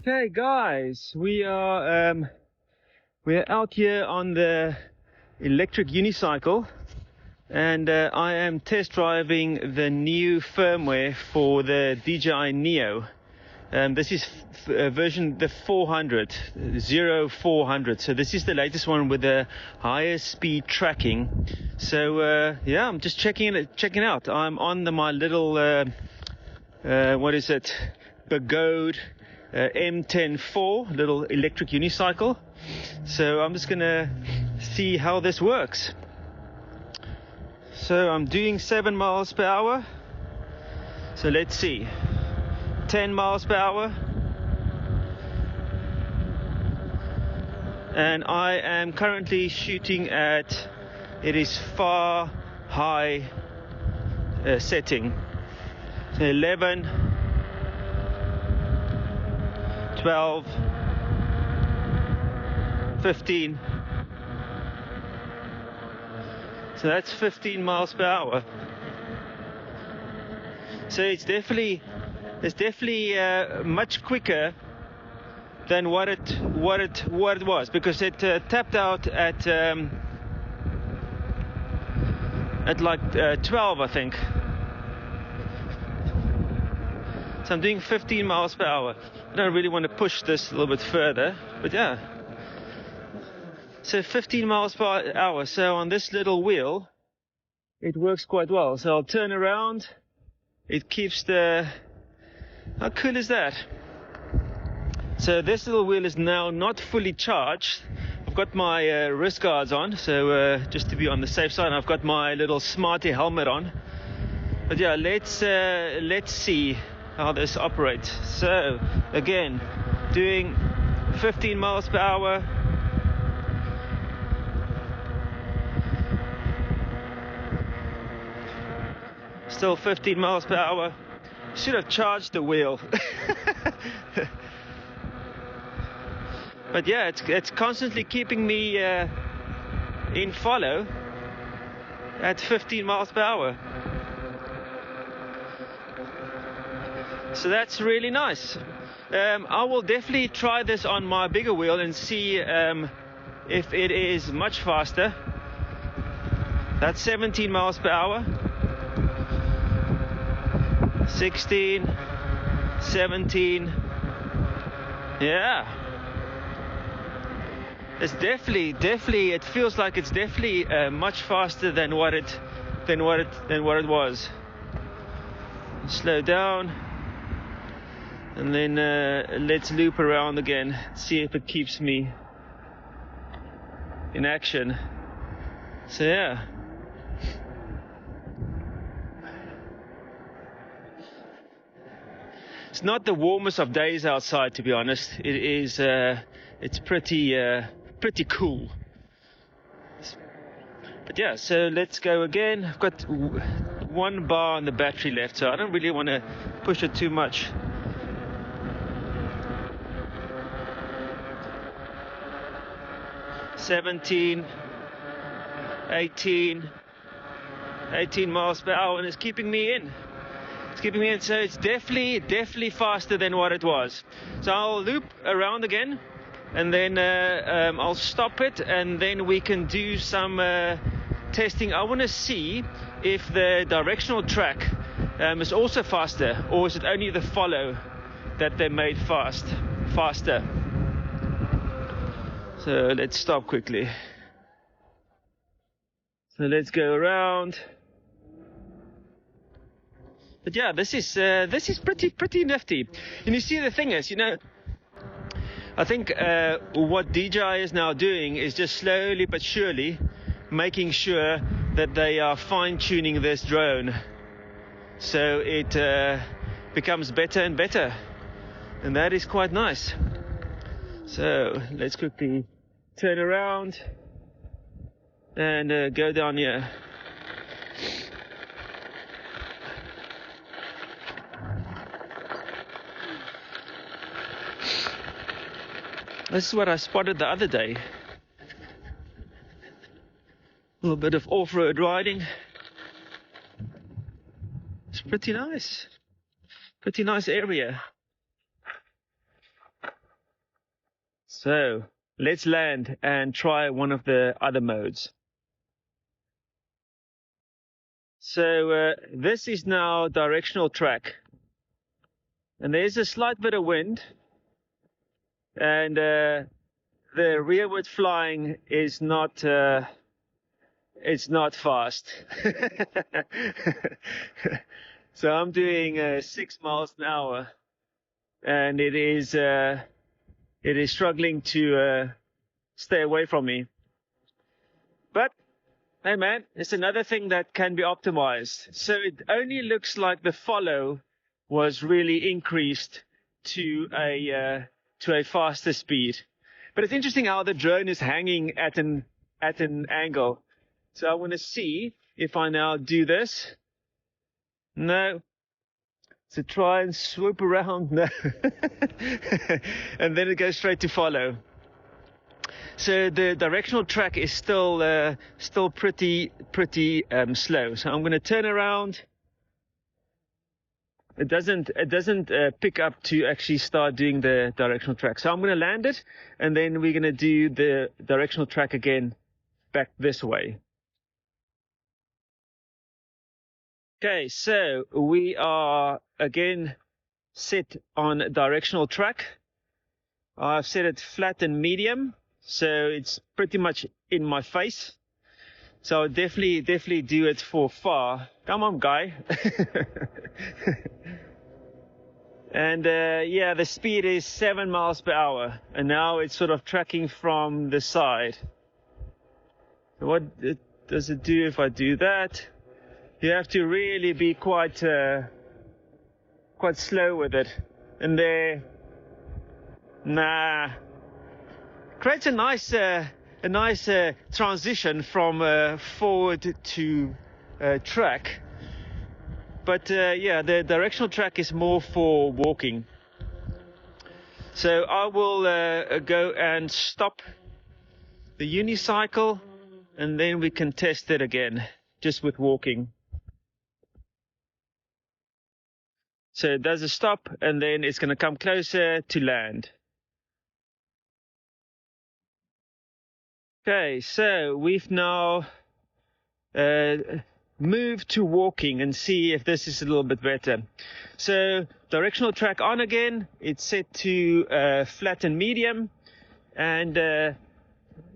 Okay guys, we're out here on the electric unicycle, and I am test driving the new firmware for the DJI NEO. This is version the 0400. So this is the latest one with the higher speed tracking. So yeah, I'm just checking out. I'm on my little what is it, Begode M104 little electric unicycle. So I'm just gonna see how this works. So I'm doing 7 miles per hour. So let's see. 10 miles per hour. And I am currently shooting at, it is far high setting. So 11, 12, 15. So that's 15 miles per hour. So it's definitely much quicker than what it was, because it tapped out at like 12, I think. So I'm doing 15 miles per hour. I don't really want to push this a little bit further, but yeah. So 15 miles per hour. So on this little wheel, it works quite well. So I'll turn around. It keeps the... How cool is that? So this little wheel is now not fully charged. I've got my wrist guards on, so just to be on the safe side. I've got my little smarty helmet on. But yeah, let's see how this operates. So again, doing 15 miles per hour. Still 15 miles per hour. Should have charged the wheel. But yeah, it's constantly keeping me in follow at 15 miles per hour. So that's really nice. I will definitely try this on my bigger wheel and see if it is much faster. That's 17 miles per hour. 16, 17. Yeah. It's definitely. It feels like it's definitely much faster than what it was. Slow down. And then let's loop around again, see if it keeps me in action. So yeah. It's not the warmest of days outside, to be honest. It is. It's pretty cool. But yeah, so let's go again. I've got 1 bar on the battery left, so I don't really want to push it too much. $17, 18 miles per hour, and it's keeping me in. So it's definitely faster than what it was. So I'll loop around again, and then I'll stop it, and then we can do some testing. I want to see if the directional track is also faster, or is it only the follow that they made faster. So let's stop quickly. So let's go around. But yeah, this is pretty nifty. And you see, the thing is, I think what DJI is now doing is just slowly but surely making sure that they are fine-tuning this drone, so it becomes better and better, and that is quite nice. So let's quickly turn around and go down here. This is what I spotted the other day. A little bit of off-road riding. It's pretty nice. Pretty nice area. So let's land and try one of the other modes. So this is now directional track, and there's a slight bit of wind, and the rearward flying is not it's not fast. So I'm doing 6 miles an hour, and it is struggling to stay away from me. But hey man, it's another thing that can be optimized. So it only looks like the follow was really increased to a faster speed. But it's interesting how the drone is hanging at an angle. So I want to see if I now do this. No. So try and swoop around. No. And then it goes straight to follow. So the directional track is still pretty slow. So I'm going to turn around. It doesn't pick up to actually start doing the directional track. So I'm going to land it, and then we're going to do the directional track again back this way. Okay, so we are again set on directional track. I've set it flat and medium, so it's pretty much in my face. So I'll definitely do it for far. Come on, guy. And yeah, the speed is 7 miles per hour, and now it's sort of tracking from the side. So what does it do if I do that? You have to really be quite slow with it. And there, nah, creates a nice transition from forward to track. But yeah, the directional track is more for walking. So I will go and stop the unicycle, and then we can test it again, just with walking. So it does a stop, and then it's going to come closer to land. Okay, so we've now move to walking and see if this is a little bit better. So directional track on again, it's set to flat and medium, and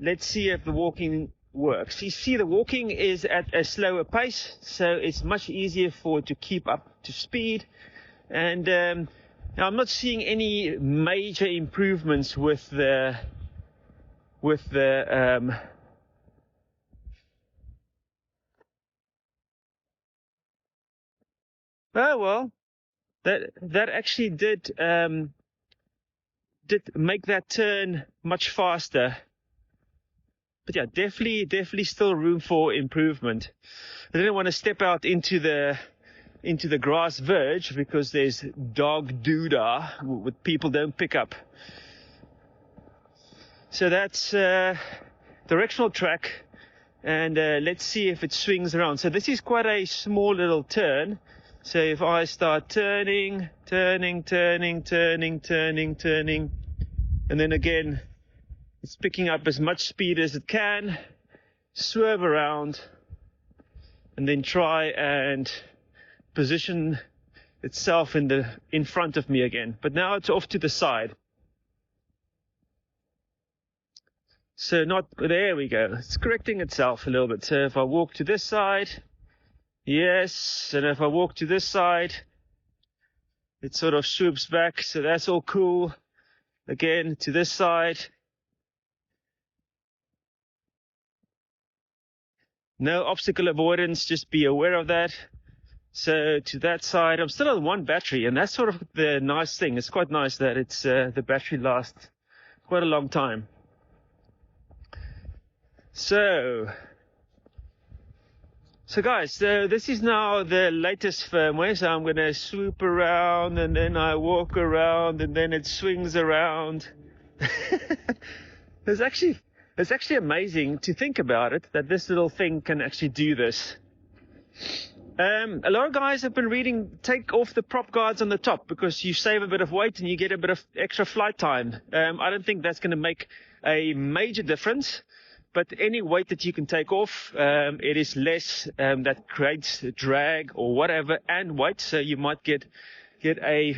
let's see if the walking works. You see the walking is at a slower pace, so it's much easier for it to keep up to speed. And now I'm not seeing any major improvements with the oh well, that actually did make that turn much faster. But yeah, definitely still room for improvement. I didn't want to step out into the grass verge because there's dog doodah what people don't pick up. So that's directional track, and let's see if it swings around. So this is quite a small little turn. So if I start turning, and then again, it's picking up as much speed as it can, swerve around, and then try and position itself in front of me again. But now it's off to the side. So there we go. It's correcting itself a little bit. So if I walk to this side, yes, and if I walk to this side, it sort of swoops back, so that's all cool. Again, to this side. No obstacle avoidance, just be aware of that. So to that side, I'm still on one battery, and that's sort of the nice thing. It's quite nice that it's the battery lasts quite a long time. So guys, this is now the latest firmware. So I'm going to swoop around, and then I walk around, and then it swings around. It's actually amazing to think about it, that this little thing can actually do this. A lot of guys have been reading, take off the prop guards on the top because you save a bit of weight and you get a bit of extra flight time. I don't think that's going to make a major difference, but any weight that you can take off, it is less that creates drag or whatever and weight. So you might get a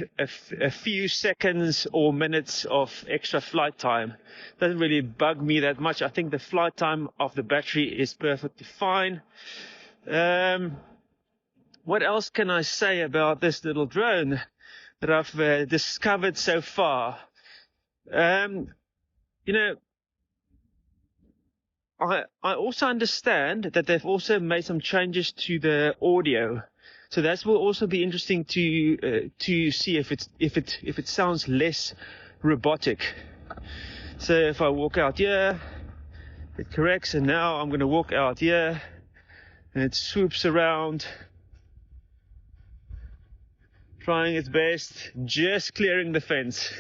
few seconds or minutes of extra flight time. Doesn't really bug me that much. I think the flight time of the battery is perfectly fine. What else can I say about this little drone that I've discovered so far? You know, I also understand that they've also made some changes to the audio, so that will also be interesting to see if it sounds less robotic. So if I walk out here, it corrects, and now I'm going to walk out here, and it swoops around, trying its best, just clearing the fence.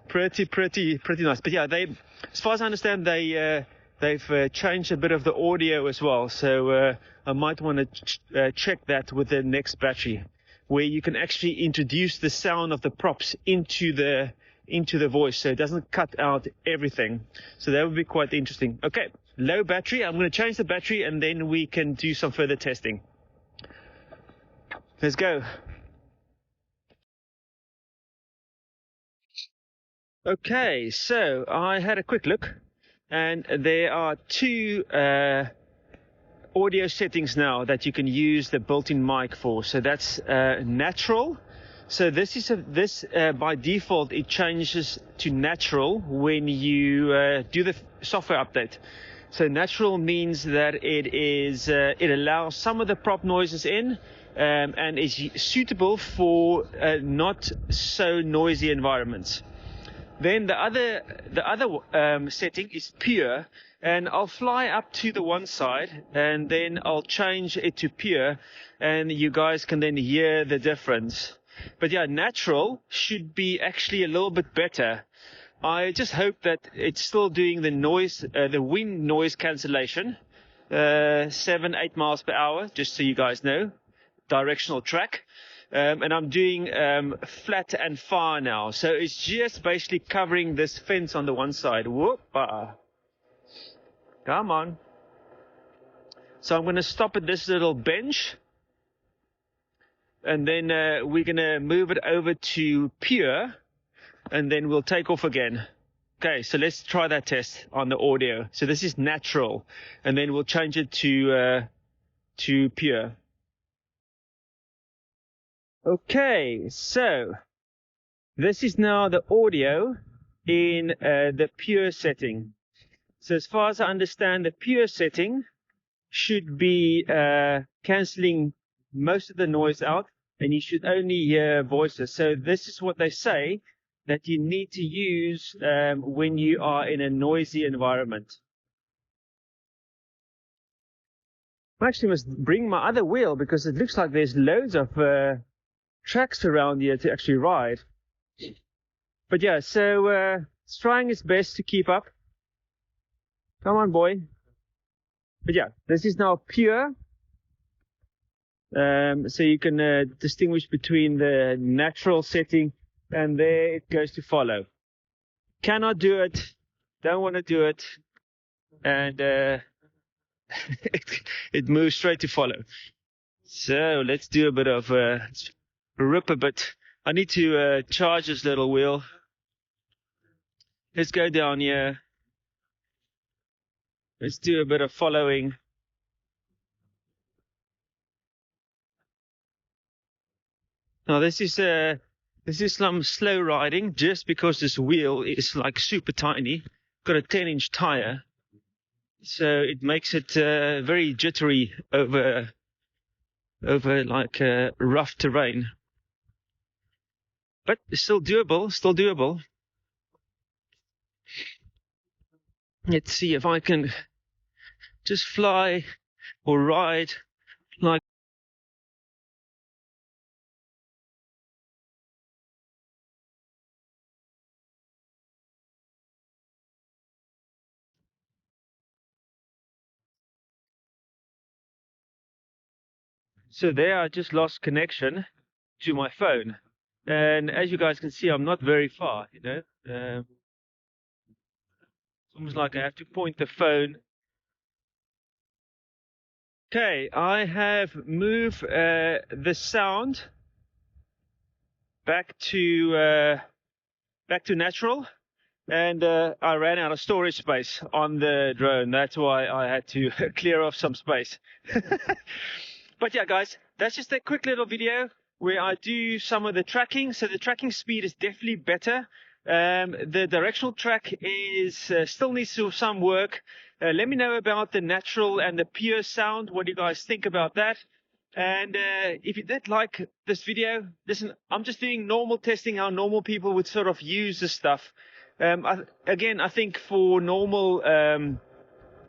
pretty nice. But yeah, as far as I understand, they've changed a bit of the audio as well. So I might want to check that with the next battery, where you can actually introduce the sound of the props into the voice, so it doesn't cut out everything. So that would be quite interesting. Okay, low battery. I'm going to change the battery, and then we can do some further testing. Let's go. Okay, so I had a quick look, and there are two audio settings now that you can use the built-in mic for. So that's natural. So this by default it changes to natural when you do the software update. So natural means that it allows some of the prop noises in. And is suitable for not so noisy environments. Then the other setting is pure, and I'll fly up to the one side, and then I'll change it to pure, and you guys can then hear the difference. But yeah, natural should be actually a little bit better. I just hope that it's still doing the noise, the wind noise cancellation, 7-8 miles per hour, just so you guys know. Directional track, and I'm doing flat and far now, so it's just basically covering this fence on the one side. Whoop-a. Come on. So I'm going to stop at this little bench, and then we're going to move it over to pure, and then we'll take off again. Okay, so let's try that test on the audio. So this is natural, and then we'll change it to pure. Okay, so this is now the audio in the pure setting. So as far as I understand, the pure setting should be cancelling most of the noise out, and you should only hear voices. So this is what they say that you need to use when you are in a noisy environment. I actually must bring my other wheel because it looks like there's loads of tracks around here to actually ride. But yeah, so it's trying its best to keep up. Come on, boy. But yeah, this is now pure. So you can distinguish between the natural setting, and there it goes to follow. Cannot do it, don't want to do it, and it moves straight to follow. So let's do a bit of rip a bit. I need to charge this little wheel. Let's go down here. Let's do a bit of following. Now this is some slow riding, just because this wheel is like super tiny. Got a 10-inch tire, so it makes it very jittery over like rough terrain. But it's still doable, still doable. Let's see if I can just fly or ride like. So there I just lost connection to my phone. And as you guys can see, I'm not very far, you know. It's almost like I have to point the phone. Okay, I have moved the sound back to natural, and I ran out of storage space on the drone. That's why I had to clear off some space. But yeah, guys, that's just a quick little video where I do some of the tracking. So the tracking speed is definitely better. The directional track is still needs some work. Let me know about the natural and the pure sound. What do you guys think about that? And if you did like this video, listen, I'm just doing normal testing, how normal people would sort of use this stuff. Again, I think for normal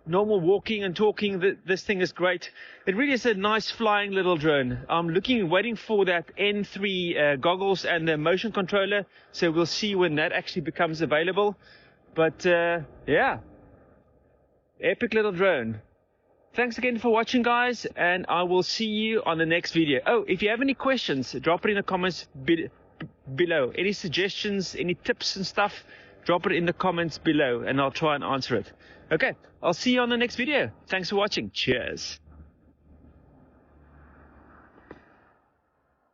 walking and talking, this thing is great. It really is a nice flying little drone. I'm waiting for that N3 goggles and the motion controller, so we'll see when that actually becomes available. But yeah, epic little drone. Thanks again for watching, guys, and I will see you on the next video. Oh, if you have any questions, drop it in the comments below. Any suggestions, any tips and stuff, drop it in the comments below and I'll try and answer it. Okay, I'll see you on the next video. Thanks for watching. Cheers.